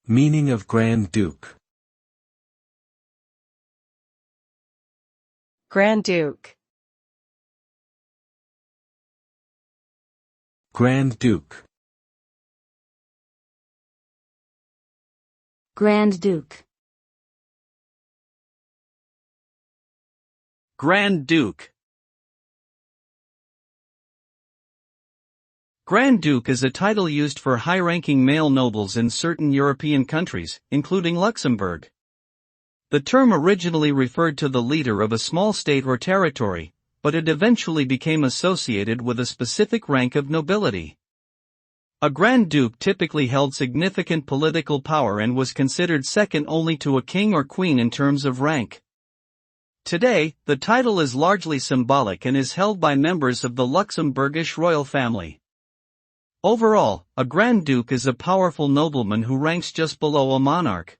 Meaning of Grand Duke. Grand Duke. Grand Duke. Grand Duke. Grand Duke. Grand Duke is a title used for high-ranking male nobles in certain European countries, including Luxembourg. The term originally referred to the leader of a small state or territory, but it eventually became associated with a specific rank of nobility. A Grand Duke typically held significant political power and was considered second only to a king or queen in terms of rank. Today, the title is largely symbolic and is held by members of the Luxembourgish royal family. Overall, a Grand Duke is a powerful nobleman who ranks just below a monarch.